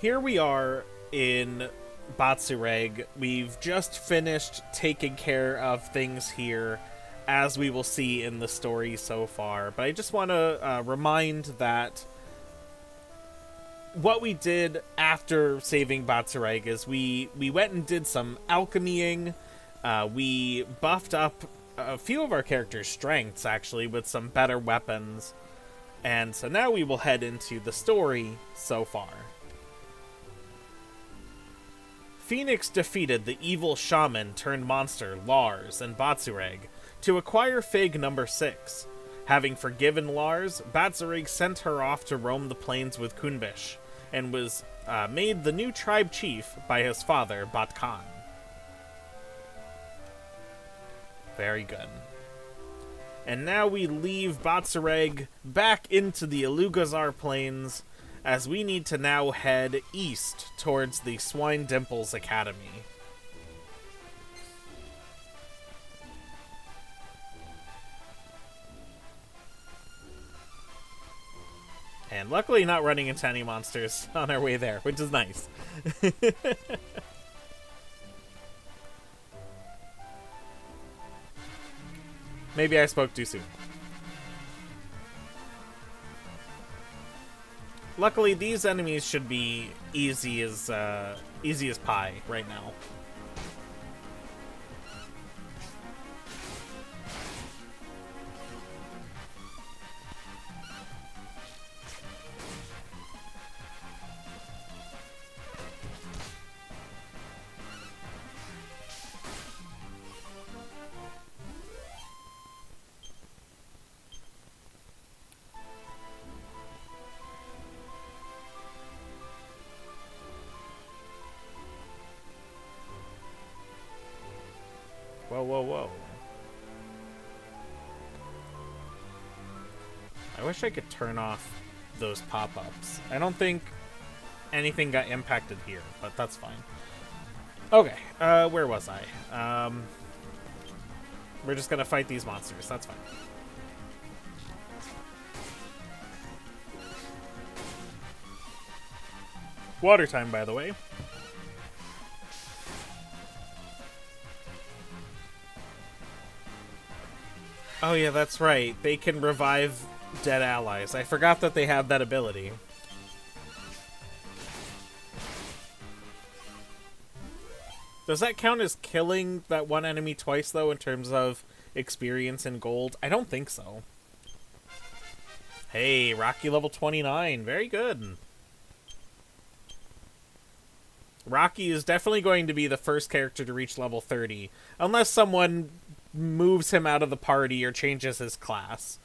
Here we are in Batsureg. We've just finished taking care of things here, as we will see in the story so far. But I just want to remind that what we did after saving Batsureg is we went and did some alchemying. We buffed up a few of our characters' strengths, actually, with some better weapons. And so now we will head into the story so far. Phoenix defeated the evil shaman turned monster Lars and Batsureg to acquire Fygg number 6. Having forgiven Lars, Batsureg sent her off to roam the plains with Kunbish, and was made the new tribe chief by his father, Batkan. Very good. And now we leave Batsureg back into the Ilugazar Plains, as we need to now head east towards the Swinedimples Academy. And luckily not running into any monsters on our way there, which is nice. Maybe I spoke too soon. Luckily, these enemies should be easy as pie right now. Whoa, whoa, whoa. I wish I could turn off those pop-ups. I don't think anything got impacted here, but that's fine. Okay, where was I? We're just gonna fight these monsters, that's fine. Water time, by the way. Oh yeah, that's right. They can revive dead allies. I forgot that they have that ability. Does that count as killing that one enemy twice, though, in terms of experience and gold? I don't think so. Hey, Rocky level 29. Very good. Rocky is definitely going to be the first character to reach level 30. Unless someone moves him out of the party or changes his class.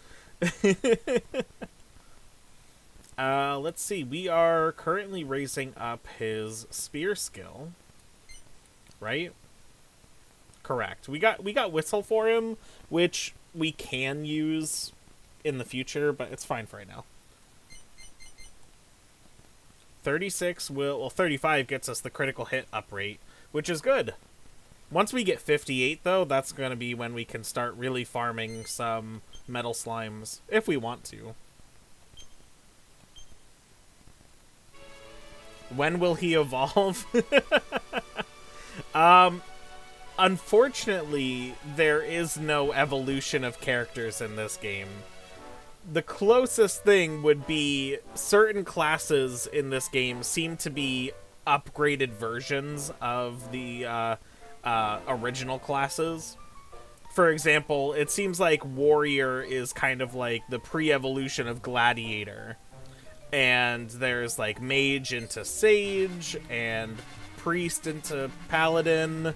Let's see. We are currently raising up his spear skill. Right? Correct. We got whistle for him, which we can use in the future, but it's fine for right now. 36 well, 35 gets us the critical hit up rate, which is good. Once we get 58, though, that's going to be when we can start really farming some metal slimes, if we want to. When will he evolve? Unfortunately, there is no evolution of characters in this game. The closest thing would be certain classes in this game seem to be upgraded versions of the original classes. For example, it seems like Warrior is kind of like the pre-evolution of Gladiator. And there's like Mage into Sage, and Priest into Paladin.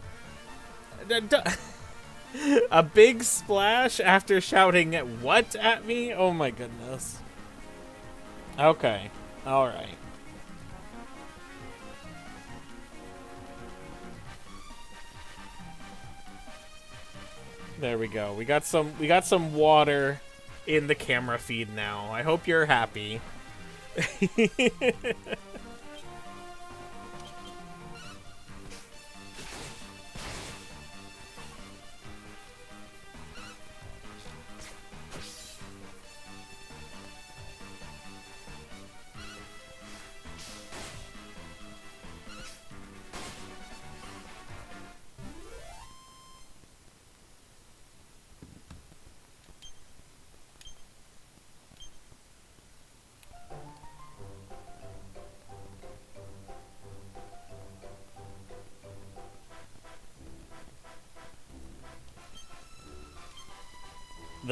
A big splash after shouting "what" at me? Oh my goodness. Okay. Alright. There we go. We got some water in the camera feed now. I hope you're happy.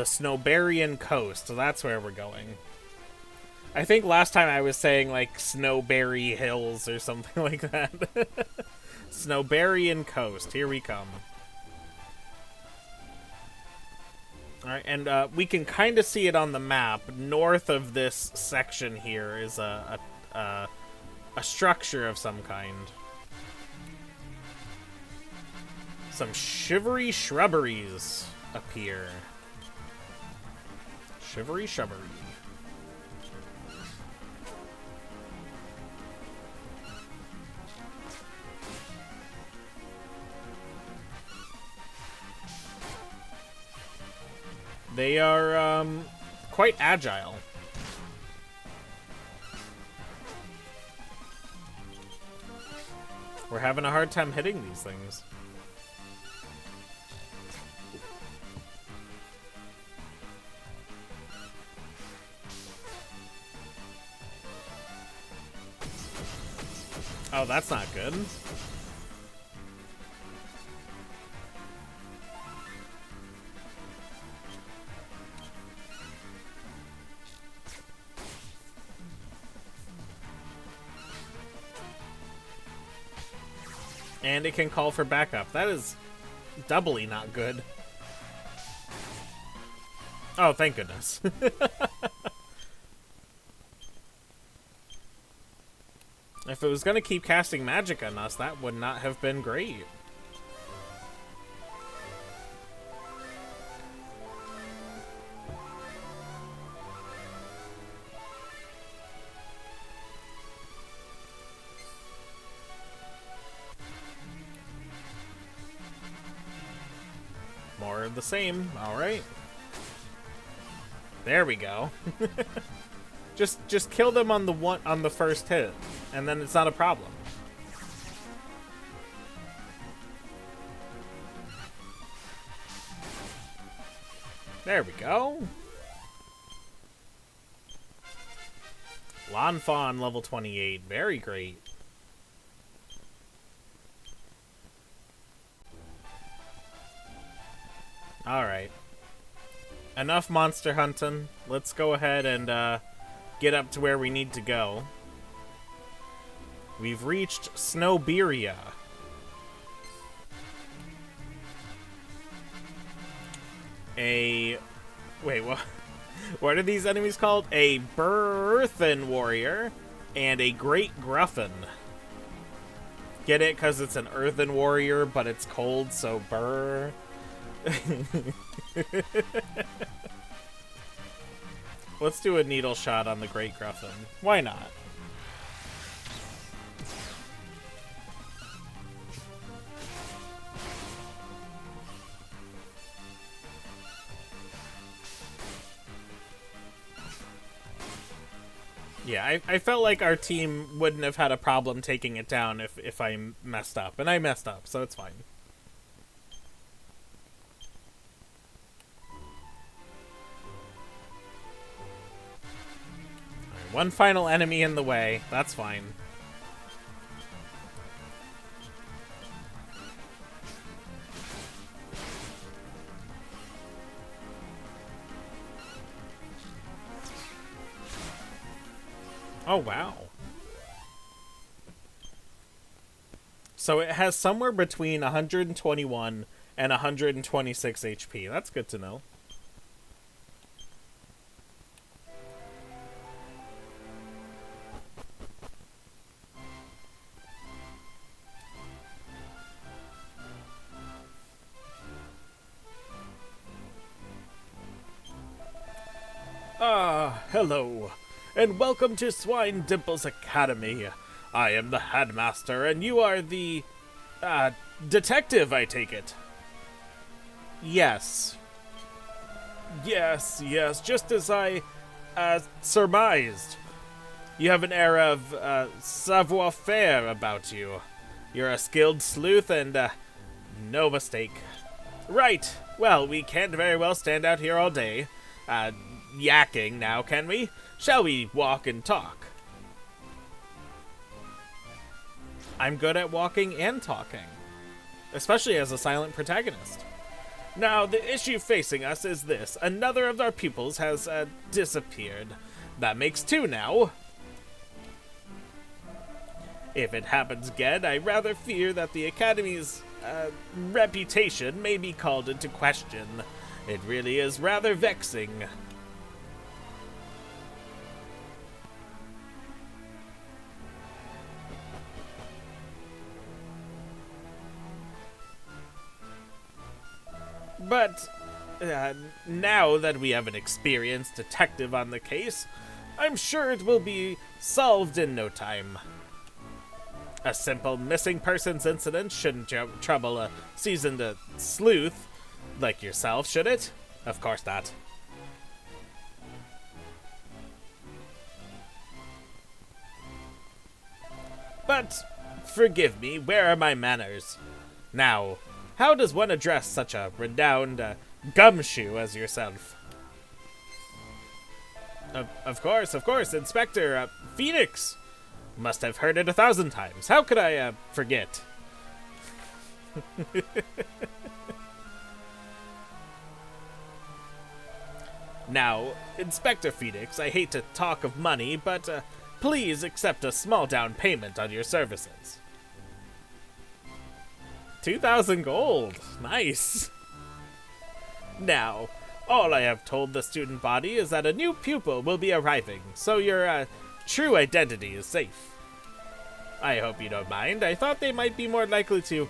the Snowberian coast. So that's where we're going. I think last time I was saying, like, Snowberry Hills or something like that. Snowberian coast. Here we come. Alright, and we can kind of see it on the map. North of this section here is a structure of some kind. Some shivery shrubberies appear. Shivery shrubbery. They are quite agile. We're having a hard time hitting these things. Oh, that's not good. And it can call for backup. That is doubly not good. Oh, thank goodness. If it was going to keep casting magic on us, that would not have been great. More of the same. All right. There we go. Just kill them on the first hit, and then it's not a problem. There we go. Lawn Fawn level 28. Very great. Alright. Enough monster hunting. Let's go ahead and get up to where we need to go. We've reached Snowberia. Wait, what? What are these enemies called? A Burthen Warrior and a Great Gruffin. Get it? Because it's an Earthen Warrior, but it's cold, so burr. Let's do a needle shot on the Great Gruffin. Why not? Yeah, I felt like our team wouldn't have had a problem taking it down if I messed up. And I messed up, so it's fine. One final enemy in the way. That's fine. Oh, wow. So it has somewhere between 121 and 126 HP. That's good to know. Hello, and welcome to Swinedimples Academy. I am the headmaster, and you are the, detective, I take it. Yes. Yes, just as I, surmised. You have an air of, savoir-faire about you. You're a skilled sleuth, and, no mistake. Right, well, we can't very well stand out here all day, yakking now, can we? Shall we walk and talk? I'm good at walking and talking, especially as a silent protagonist. Now, the issue facing us is this. Another of our pupils has disappeared. That makes 2 now. If it happens again, I rather fear that the Academy's reputation may be called into question. It really is rather vexing. But now that we have an experienced detective on the case, I'm sure it will be solved in no time. A simple missing persons incident shouldn't trouble a seasoned sleuth like yourself, should it? Of course not. But, forgive me, where are my manners? Now, how does one address such a renowned gumshoe as yourself? Of course, Inspector Phoenix. Must have heard it 1,000 times. How could I forget? Now, Inspector Phoenix, I hate to talk of money, but please accept a small down payment on your services. 2,000 gold. Nice. Now, all I have told the student body is that a new pupil will be arriving, so your true identity is safe. I hope you don't mind. I thought they might be more likely to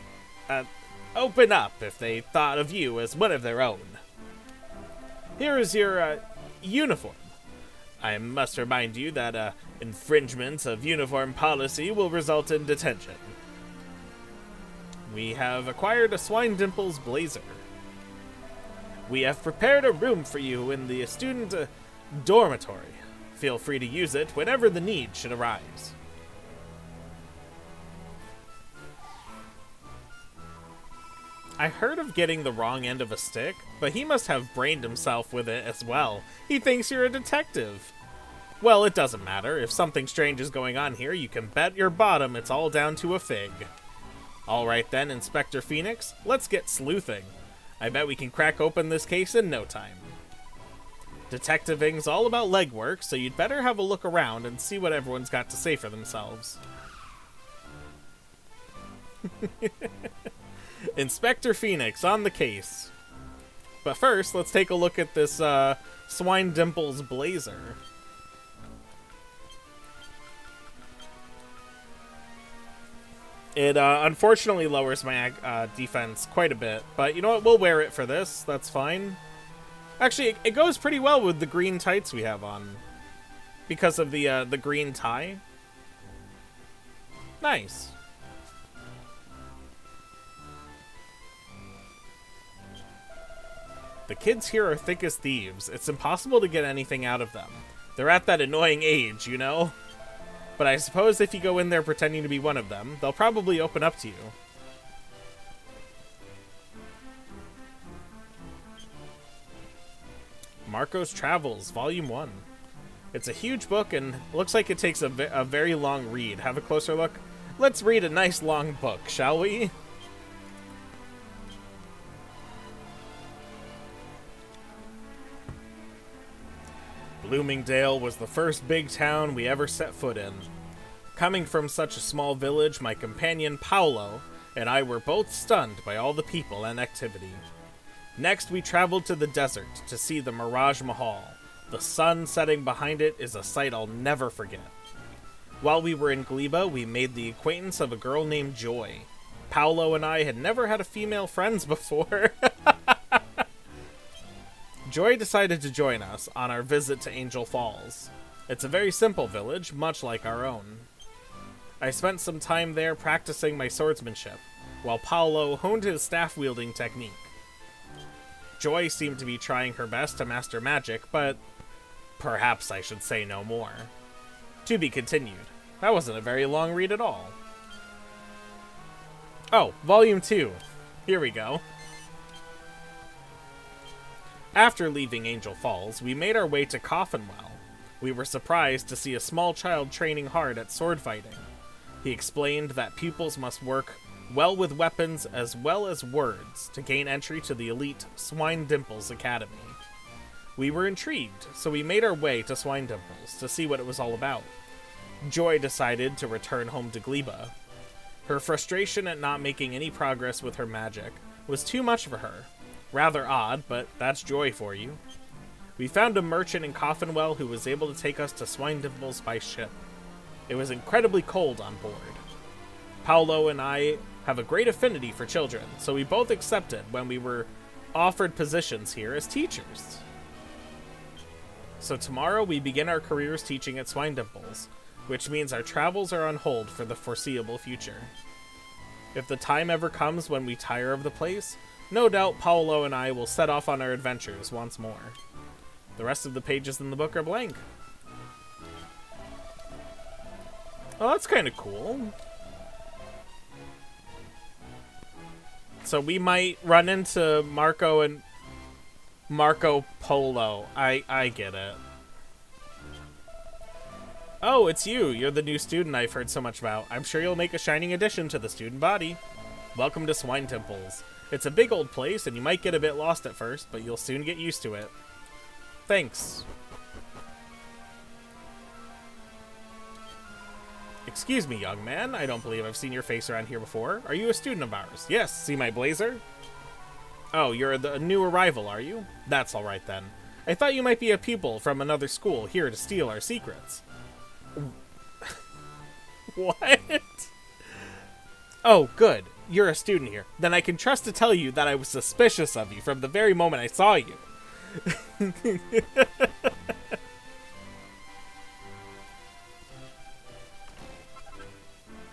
open up if they thought of you as one of their own. Here is your uniform. I must remind you that infringement of uniform policy will result in detention. We have acquired a Swinedimples blazer. We have prepared a room for you in the student dormitory. Feel free to use it whenever the need should arise. I heard of getting the wrong end of a stick, but he must have brained himself with it as well. He thinks you're a detective. Well, it doesn't matter. If something strange is going on here, you can bet your bottom it's all down to a Fygg. Alright then, Inspector Phoenix, let's get sleuthing. I bet we can crack open this case in no time. Detectiving's all about legwork, so you'd better have a look around and see what everyone's got to say for themselves. Inspector Phoenix on the case. But first, let's take a look at this Swinedimples blazer. It unfortunately lowers my defense quite a bit, but you know what? We'll wear it for this. That's fine. Actually, it goes pretty well with the green tights we have on, because of the green tie. Nice. The kids here are thick as thieves. It's impossible to get anything out of them. They're at that annoying age, you know? But I suppose if you go in there pretending to be one of them, they'll probably open up to you. Marco's Travels, Volume 1. It's a huge book and looks like it takes a very long read. Have a closer look. Let's read a nice long book, shall we? Bloomingdale was the first big town we ever set foot in. Coming from such a small village, my companion Paolo and I were both stunned by all the people and activity. Next, we traveled to the desert to see the Mirage Mahal. The sun setting behind it is a sight I'll never forget. While we were in Gleba, we made the acquaintance of a girl named Joy. Paolo and I had never had a female friends before. Joy decided to join us on our visit to Angel Falls. It's a very simple village, much like our own. I spent some time there practicing my swordsmanship, while Paolo honed his staff-wielding technique. Joy seemed to be trying her best to master magic, but perhaps I should say no more. To be continued. That wasn't a very long read at all. Oh, Volume 2. Here we go. After leaving Angel Falls, we made our way to Coffinwell. We were surprised to see a small child training hard at sword fighting. He explained that pupils must work well with weapons as well as words, to gain entry to the elite Swinedimples Academy. We were intrigued, so we made our way to Swinedimples to see what it was all about. Joy decided to return home to Gleba. Her frustration at not making any progress with her magic was too much for her. Rather odd, but that's Joy for you. We found a merchant in Coffinwell who was able to take us to Swinedimples by ship. It was incredibly cold on board. Paolo and I have a great affinity for children, so we both accepted when we were offered positions here as teachers. So tomorrow we begin our careers teaching at Swinedimples, which means our travels are on hold for the foreseeable future. If the time ever comes when we tire of the place, no doubt Paolo and I will set off on our adventures once more. The rest of the pages in the book are blank. Oh, that's kind of cool. So we might run into Marco Polo. I get it. Oh, it's you. You're the new student I've heard so much about. I'm sure you'll make a shining addition to the student body. Welcome to Swinedimples. It's a big old place, and you might get a bit lost at first, but you'll soon get used to it. Thanks. Excuse me, young man. I don't believe I've seen your face around here before. Are you a student of ours? Yes, see my blazer? Oh, you're the new arrival, are you? That's all right, then. I thought you might be a pupil from another school here to steal our secrets. What? Oh, good. You're a student here. Then I can trust to tell you that I was suspicious of you from the very moment I saw you.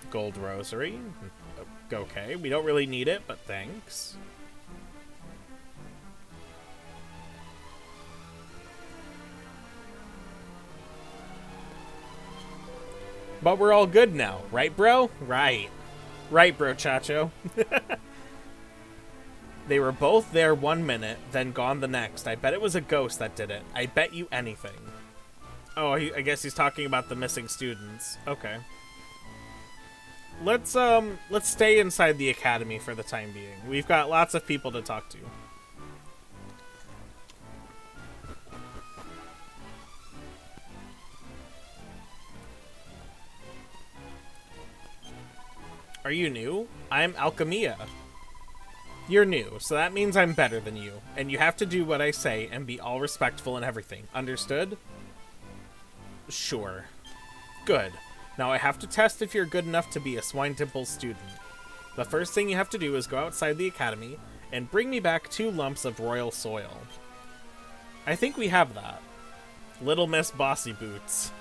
Gold rosary. Okay, we don't really need it, but thanks. But we're all good now, right, bro? Right. Right, bro, Chacho. They were both there 1 minute, then gone the next. I bet it was a ghost that did it. I bet you anything. Oh, I guess he's talking about the missing students. Okay. Let's stay inside the academy for the time being. We've got lots of people to talk to. Are you new? I'm Alchemia. You're new, so that means I'm better than you, and you have to do what I say and be all respectful and everything. Understood? Sure. Good. Now I have to test if you're good enough to be a Swinedimples student. The first thing you have to do is go outside the academy and bring me back 2 lumps of royal soil. I think we have that. Little Miss Bossy Boots.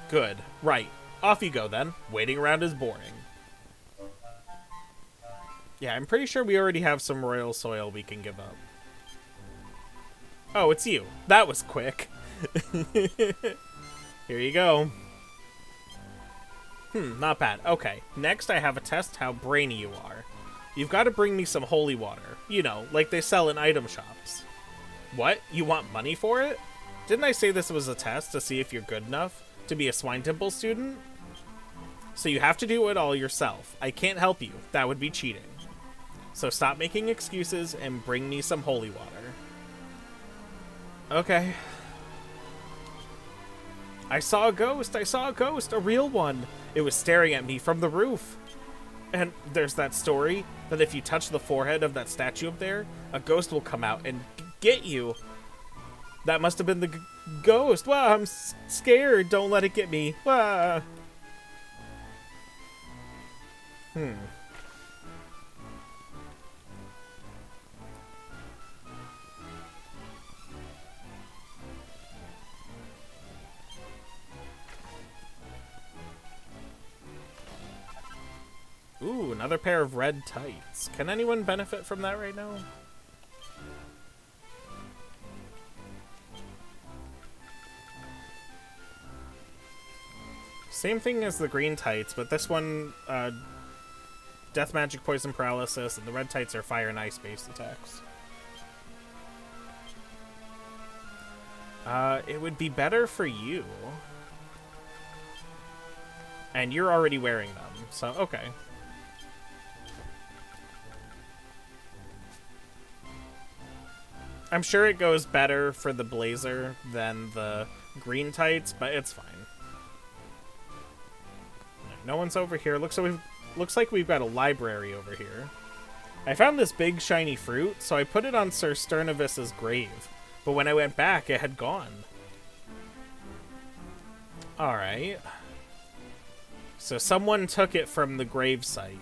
Good. Right. Off you go then. Waiting around is boring. Yeah, I'm pretty sure we already have some royal soil we can give up. Oh, it's you. That was quick. Here you go. Not bad. Okay, next I have a test how brainy you are. You've got to bring me some holy water. You know, like they sell in item shops. What? You want money for it? Didn't I say this was a test to see if you're good enough to be a Swinedimple student? So you have to do it all yourself. I can't help you. That would be cheating. So stop making excuses and bring me some holy water. Okay. I saw a ghost. I saw a ghost. A real one. It was staring at me from the roof. And there's that story that if you touch the forehead of that statue up there, a ghost will come out and get you. That must have been the ghost. Wow, I'm scared. Don't let it get me. Wow. Ooh, another pair of red tights. Can anyone benefit from that right now? Same thing as the green tights, but this one, death magic, poison paralysis, and the red tights are fire and ice-based attacks. It would be better for you. And you're already wearing them, so okay. I'm sure it goes better for the blazer than the green tights, but it's fine. No one's over here. Looks like we've got a library over here. I found this big shiny fruit, so I put it on Sir Sternovis's grave. But when I went back, it had gone. Alright. So someone took it from the grave site.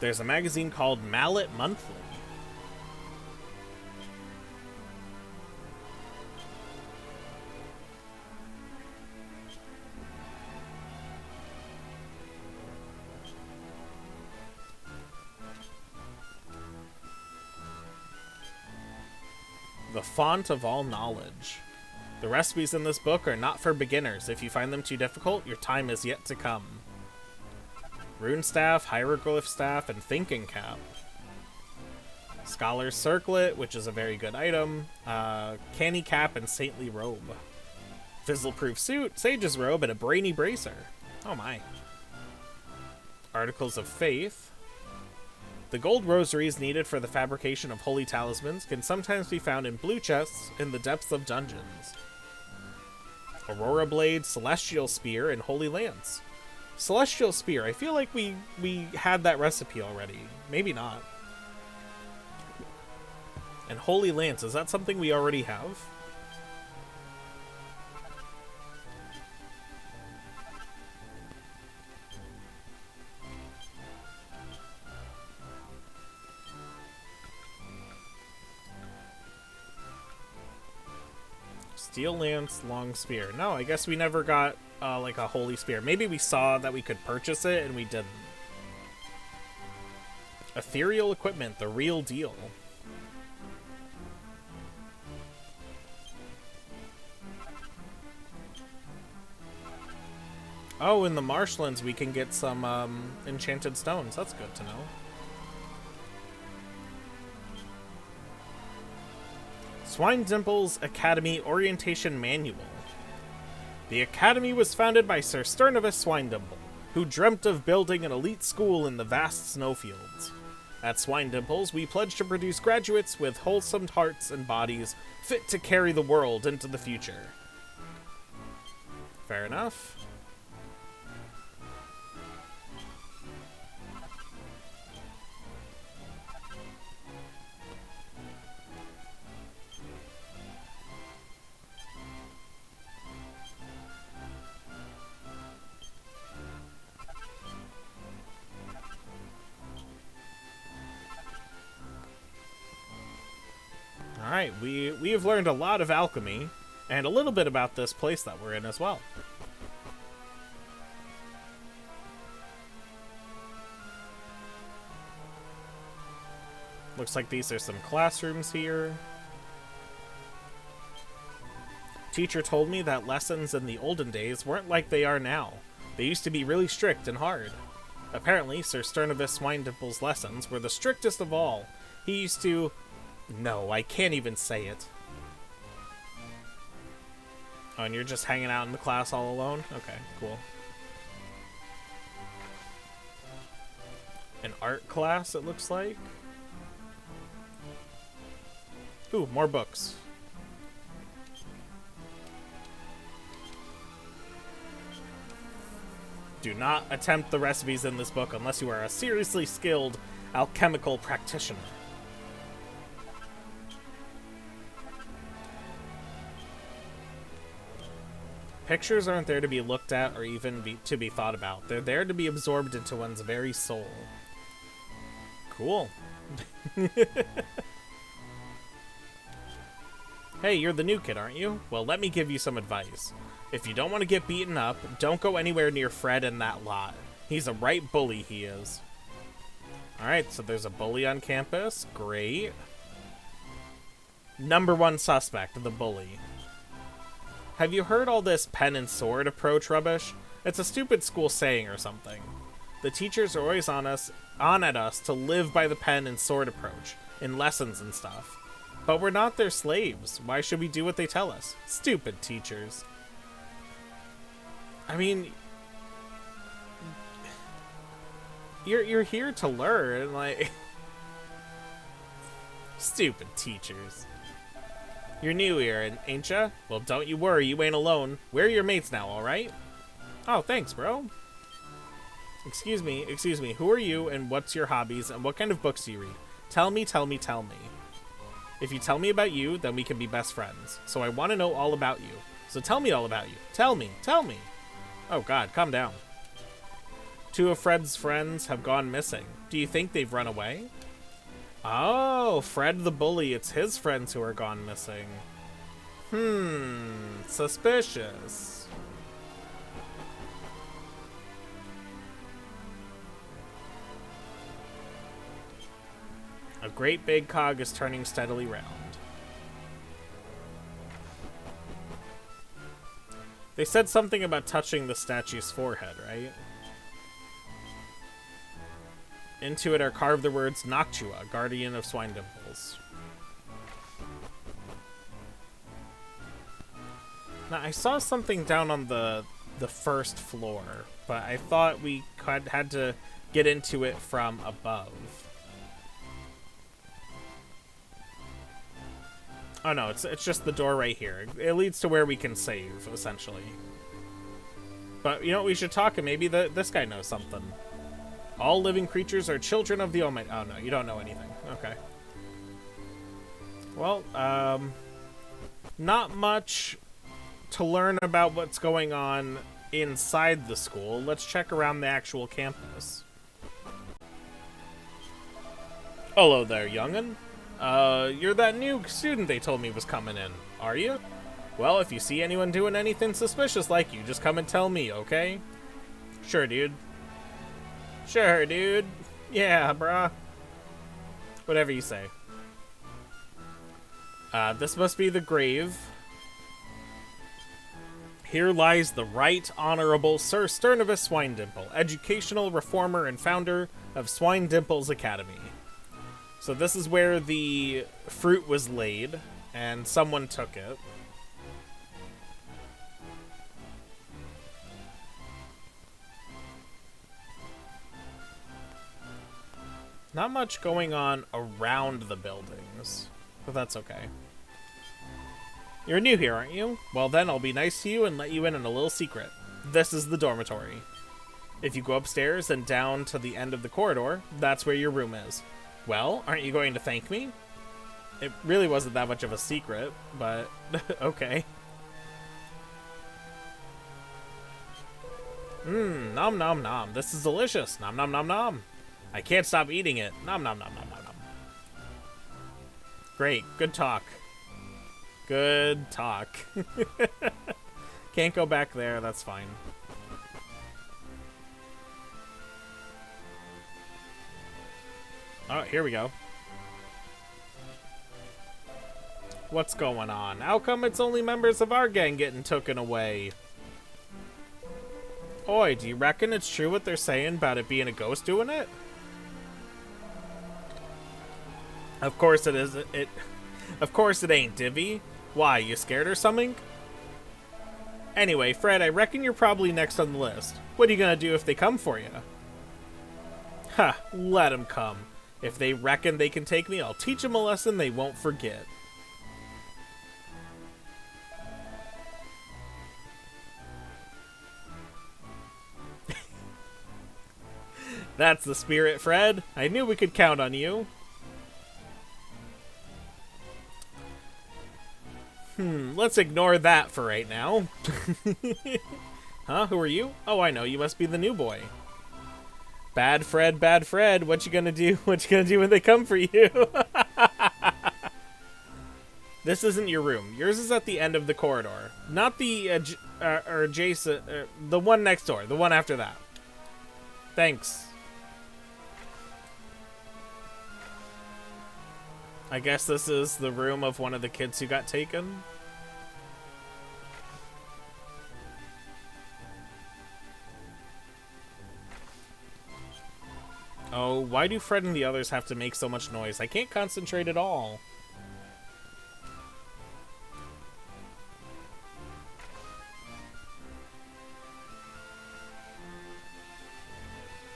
There's a magazine called Mallet Monthly. The font of all knowledge. The recipes in this book are not for beginners. If you find them too difficult, your time is yet to come. Rune staff, hieroglyph staff, and thinking cap. Scholar's circlet, which is a very good item. Canny cap and saintly robe. Fizzle-proof suit, sage's robe, and a brainy bracer. Oh my. Articles of faith. The gold rosaries needed for the fabrication of holy talismans can sometimes be found in blue chests in the depths of dungeons. Aurora blade, celestial spear, and holy lance. Celestial spear, I feel like we had that recipe already. Maybe not. And holy lance, is that something we already have? Steel lance, long spear. No, I guess we never got like a holy spear. Maybe we saw that we could purchase it and we didn't. Ethereal equipment, the real deal. Oh, in the marshlands we can get some enchanted stones. That's good to know. Swinedimples Academy Orientation Manual. The Academy was founded by Sir Sternovis Swinedimple, who dreamt of building an elite school in the vast snowfields. At Swinedimples, we pledge to produce graduates with wholesome hearts and bodies fit to carry the world into the future. Fair enough. Alright, we have learned a lot of alchemy, and a little bit about this place that we're in as well. Looks like these are some classrooms here. Teacher told me that lessons in the olden days weren't like they are now. They used to be really strict and hard. Apparently, Sir Sternovis Swinedimple's lessons were the strictest of all. He used to... No, I can't even say it. Oh, and you're just hanging out in the class all alone? Okay, cool. An art class, it looks like. Ooh, more books. Do not attempt the recipes in this book unless you are a seriously skilled alchemical practitioner. Pictures aren't there to be looked at or even to be thought about. They're there to be absorbed into one's very soul. Cool. Hey, you're the new kid, aren't you? Well, let me give you some advice. If you don't want to get beaten up, don't go anywhere near Fred and that lot. He's a right bully, he is. Alright, so there's a bully on campus. Great. Number one suspect, the bully. Have you heard all this pen and sword approach rubbish? It's a stupid school saying or something. The teachers are always on at us to live by the pen and sword approach, in lessons and stuff. But we're not their slaves. Why should we do what they tell us? Stupid teachers. I mean, you're here to learn, like... Stupid teachers. You're new here, ain't ya? Well, don't you worry, you ain't alone. We're your mates now, alright? Oh, thanks, bro. Excuse me, who are you, and what's your hobbies, and what kind of books do you read? Tell me. If you tell me about you, then we can be best friends. So I want to know all about you. So tell me all about you. Tell me. Oh god, calm down. 2 of Fred's friends have gone missing. Do you think they've run away? Oh, Fred the bully, it's his friends who are gone missing. Suspicious. A great big cog is turning steadily round. They said something about touching the statue's forehead, right? Into it are carved the words Noctua, guardian of Swinedimples. Now, I saw something down on the first floor, but I thought we had to get into it from above. Oh no, it's just the door right here. It leads to where we can save, essentially. But, you know, we should talk, and maybe this guy knows something. All living creatures are children of the Almighty. Oh no, you don't know anything. Okay. Well, not much to learn about what's going on inside the school. Let's check around the actual campus. Hello there, young'un. You're that new student they told me was coming in, are you? Well, if you see anyone doing anything suspicious like you, just come and tell me, okay? Sure, dude. Sure, dude. Yeah, brah. Whatever you say. This must be the grave. Here lies the Right Honorable Sir Sturnivus Swinedimple, educational reformer and founder of Swinedimples Academy. So this is where the fruit was laid, and someone took it. Not much going on around the buildings, but that's okay. You're new here, aren't you? Well then, I'll be nice to you and let you in on a little secret. This is the dormitory. If you go upstairs and down to the end of the corridor, that's where your room is. Well, aren't you going to thank me? It really wasn't that much of a secret, but okay. Nom nom nom. This is delicious. Nom nom nom nom. I can't stop eating it. Nom nom nom nom nom nom. Great. Good talk. Good talk. Can't go back there. That's fine. Oh, here we go. What's going on? How come it's only members of our gang getting taken away? Oi, do you reckon it's true what they're saying about it being a ghost doing it? Of course it is. Of course it ain't, Divvy. Why, you scared or something? Anyway, Fred, I reckon you're probably next on the list. What are you gonna do if they come for you? Ha, let them come. If they reckon they can take me, I'll teach them a lesson they won't forget. That's the spirit, Fred. I knew we could count on you. Let's ignore that for right now. Huh? Who are you? Oh, I know. You must be the new boy. Bad Fred, what you gonna do? What you gonna do when they come for you? This isn't your room. Yours is at the end of the corridor. Not the adjacent, the one next door. The one after that. Thanks. I guess this is the room of one of the kids who got taken. Oh, why do Fred and the others have to make so much noise? I can't concentrate at all.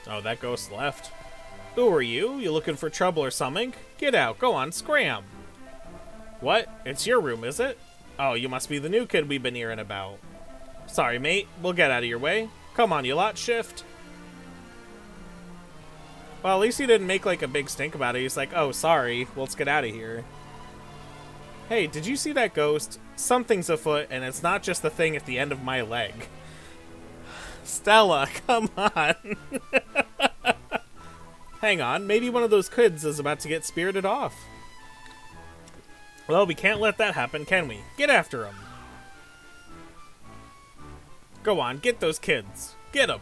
Oh, that ghost left. Who are you? You looking for trouble or something? Get out. Go on, scram. What? It's your room, is it? Oh, you must be the new kid we've been hearing about. Sorry, mate. We'll get out of your way. Come on, you lot, shift. Well, at least he didn't make, like, a big stink about it. He's like, oh, sorry. Let's get out of here. Hey, did you see that ghost? Something's afoot, and it's not just the thing at the end of my leg. Stella, come on. Hang on, maybe one of those kids is about to get spirited off. Well, we can't let that happen, can we? Get after him. Go on, get those kids. Get them.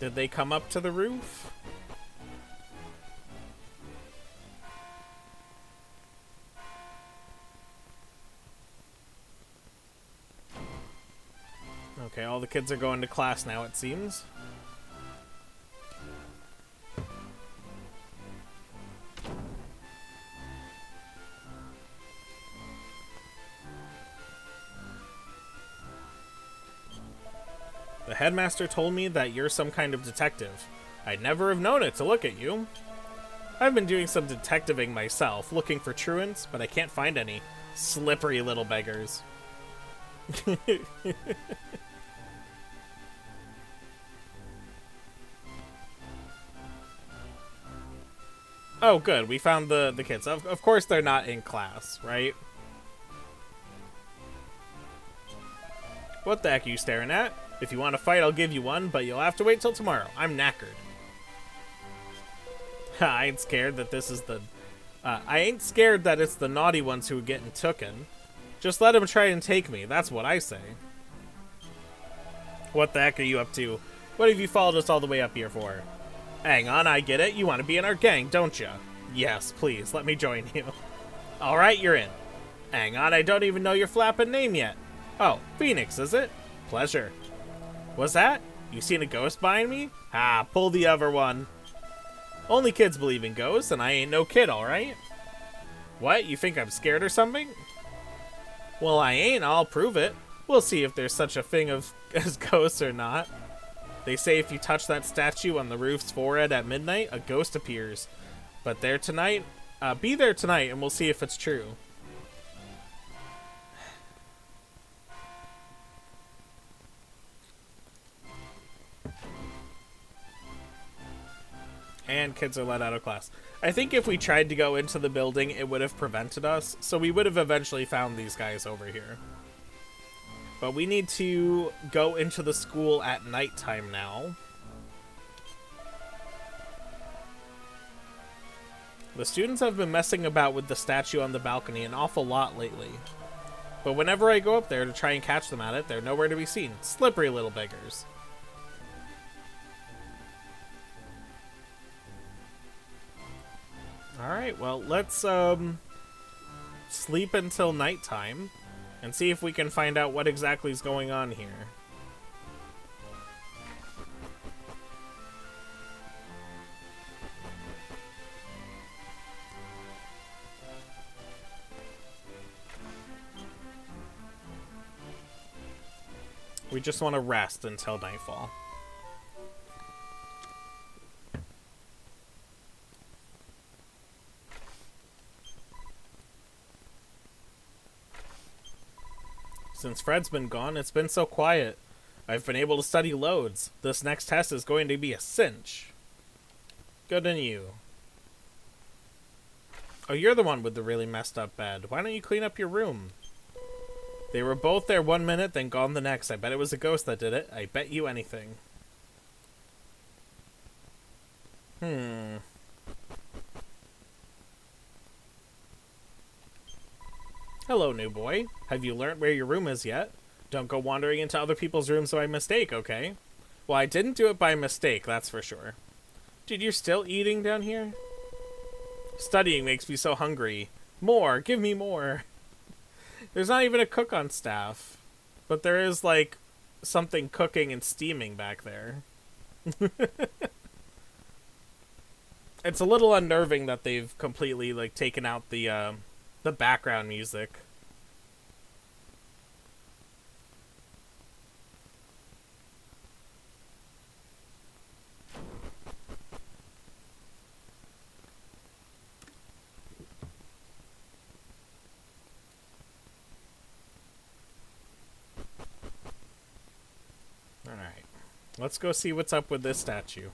Did they come up to the roof? Okay, all the kids are going to class now, it seems. The headmaster told me that you're some kind of detective. I'd never have known it to look at you. I've been doing some detectiving myself, looking for truants, but I can't find any. Slippery little beggars. Oh, good. We found the kids. Of course they're not in class, right? What the heck are you staring at? If you want to fight, I'll give you one, but you'll have to wait till tomorrow. I'm knackered. I ain't scared that this is the... I ain't scared that it's the naughty ones who are getting tooken. Just let them try and take me. That's what I say. What the heck are you up to? What have you followed us all the way up here for? Hang on, I get it. You want to be in our gang, don't you? Yes, please, let me join you. Alright, you're in. Hang on, I don't even know your flapping name yet. Oh, Phoenix, is it? Pleasure. What's that? You seen a ghost behind me? Ah, pull the other one. Only kids believe in ghosts, and I ain't no kid, alright? What, you think I'm scared or something? Well, I ain't, I'll prove it. We'll see if there's such a thing as ghosts or not. They say if you touch that statue on the roof's forehead at midnight, a ghost appears. But there tonight, be there tonight and we'll see if it's true. And kids are let out of class. I think if we tried to go into the building, it would have prevented us, so we would have eventually found these guys over here. But we need to go into the school at nighttime now. The students have been messing about with the statue on the balcony an awful lot lately. But whenever I go up there to try and catch them at it, they're nowhere to be seen. Slippery little beggars. Alright, well, let's sleep until nighttime and see if we can find out what exactly is going on here. We just want to rest until nightfall. Since Fred's been gone, it's been so quiet. I've been able to study loads. This next test is going to be a cinch. Good on you. Oh, you're the one with the really messed up bed. Why don't you clean up your room? They were both there 1 minute, then gone the next. I bet it was a ghost that did it. I bet you anything. Hello, new boy. Have you learnt where your room is yet? Don't go wandering into other people's rooms by mistake, okay? Well, I didn't do it by mistake, that's for sure. Dude, you're still eating down here? Studying makes me so hungry. More! Give me more! There's not even a cook on staff. But there is, like, something cooking and steaming back there. It's a little unnerving that they've completely, like, taken out the background music. Let's go see what's up with this statue.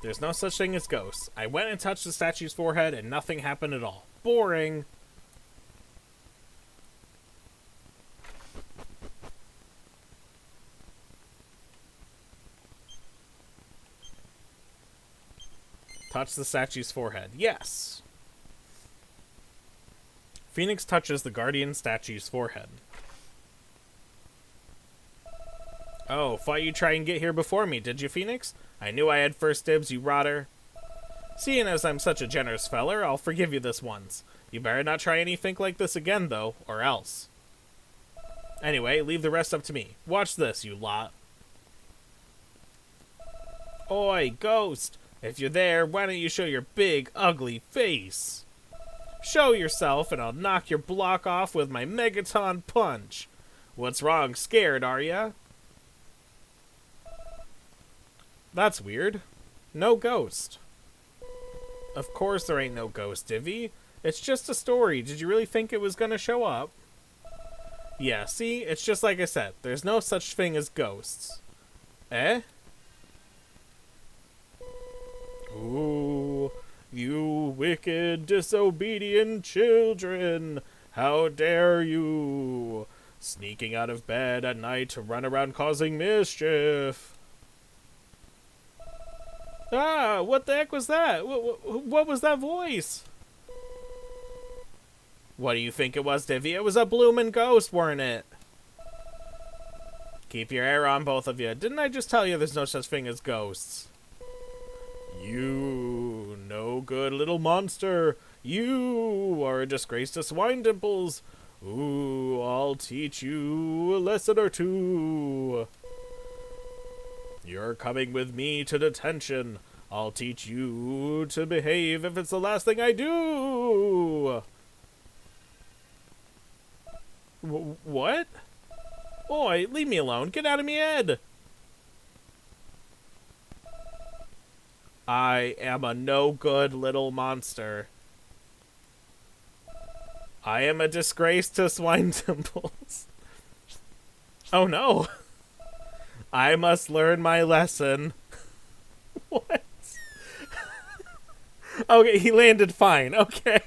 There's no such thing as ghosts. I went and touched the statue's forehead and nothing happened at all. Boring. Touch the statue's forehead. Yes. Phoenix touches the guardian statue's forehead. Oh, thought you'd try and get here before me, did you, Phoenix? I knew I had first dibs, you rotter. Seeing as I'm such a generous feller, I'll forgive you this once. You better not try anything like this again, though, or else. Anyway, leave the rest up to me. Watch this, you lot. Oi, ghost! If you're there, why don't you show your big, ugly face? Show yourself, and I'll knock your block off with my Megaton Punch. What's wrong, scared, are ya? That's weird. No ghost. Of course there ain't no ghost, Divvy. It's just a story. Did you really think it was gonna show up? Yeah, see? It's just like I said. There's no such thing as ghosts. Eh? Ooh, you wicked, disobedient children. How dare you? Sneaking out of bed at night to run around causing mischief. Ah, what the heck was that? What was that voice? What do you think it was, Divvy? It was a bloomin' ghost, weren't it? Keep your hair on, both of you. Didn't I just tell you there's no such thing as ghosts? You no good little monster. You are a disgrace to Swinedimples. Ooh, I'll teach you a lesson or two. You're coming with me to detention. I'll teach you to behave if it's the last thing I do. What? Oi, leave me alone. Get out of me head. I am a no-good little monster. I am a disgrace to Swinedimples. Oh no. I must learn my lesson. What? Okay, he landed fine. Okay.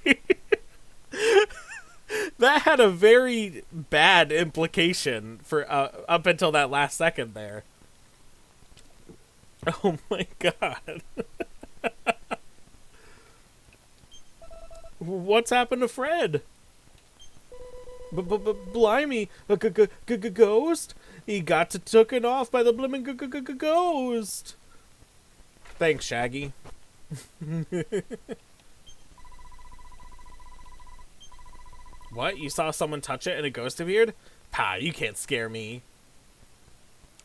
That had a very bad implication for up until that last second there. Oh my god. What's happened to Fred? Blimey, a ghost? He got taken off by the blimmin' ghost. Thanks, Shaggy. What? You saw someone touch it and a ghost appeared? Pah, you can't scare me.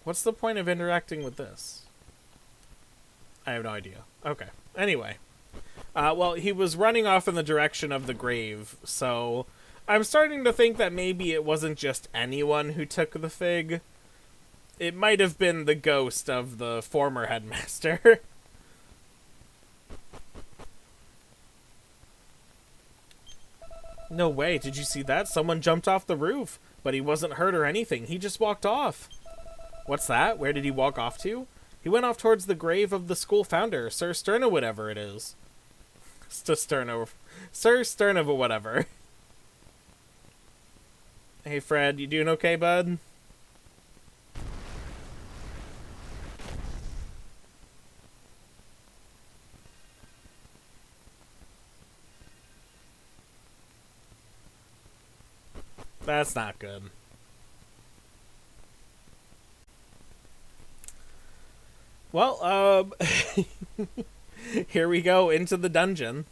What's the point of interacting with this? I have no idea. Okay. Anyway. Well, he was running off in the direction of the grave, so I'm starting to think that maybe it wasn't just anyone who took the Fygg. It might have been the ghost of the former headmaster. No way, did you see that? Someone jumped off the roof, but he wasn't hurt or anything. He just walked off. What's that? Where did he walk off to? He went off towards the grave of the school founder, Sir Sterno, whatever it is. Sir Sterno, whatever. Hey Fred, you doing okay, bud? That's not good. Well, here we go into the dungeon.